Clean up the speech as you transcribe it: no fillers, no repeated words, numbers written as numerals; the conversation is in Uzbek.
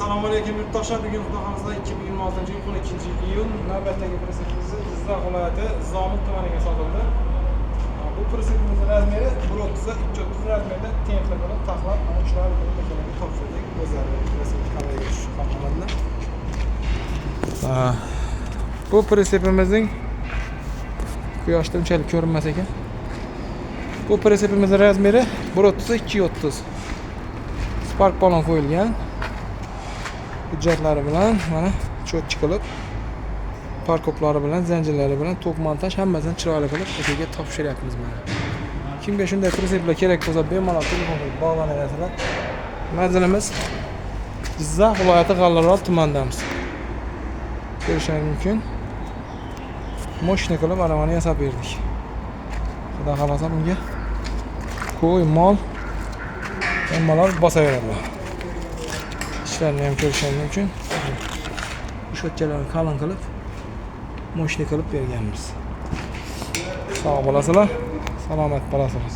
Assalomu alaykum yurtdoshlar. Bugun xudoxolasa 2026-yil 12-iyun navbatdagi pritsepimiz Jizzax viloyati Zomil tumaniga sotildi. Bu pritsepimizning razmeri 1.30 ga 2.30 razmerda templi qilib taxlab, mana shular bilan akalarga topshirdik. O'zlari pritsep kameraga tushib qolganlar. Bu pritsepimizning quyoshda unchalik ko'rinmas ekan. Bu pritsepimizning razmeri 1.30 ga 2.30. Spark balon qo'yilgan. Hujjatlari bilan mana cho'tchi qilib, parkoplari bilan, zanjirlari bilan tok montaj hammasini chiroyli qilib akaga topshiryapmiz mana. Kimga shunday pritseplar kerak bo'lsa, bemalol telefon qilib bog'lanaverasizlar. Manzilimiz Jizzax viloyati G'allaorol tumanidamiz. Ko'rishingiz mumkin. Moshina qilib aravani yasab berdik. Xudo xolasa bunga qo'y, mol bemalol bosaveradilar. İşlerini ham ko'rishingiz mumkin. Sho'tchalarni qalin qilib, moshina qilib berganmiz. Sog' bo'lasizlar, salomat bo'lasizlar.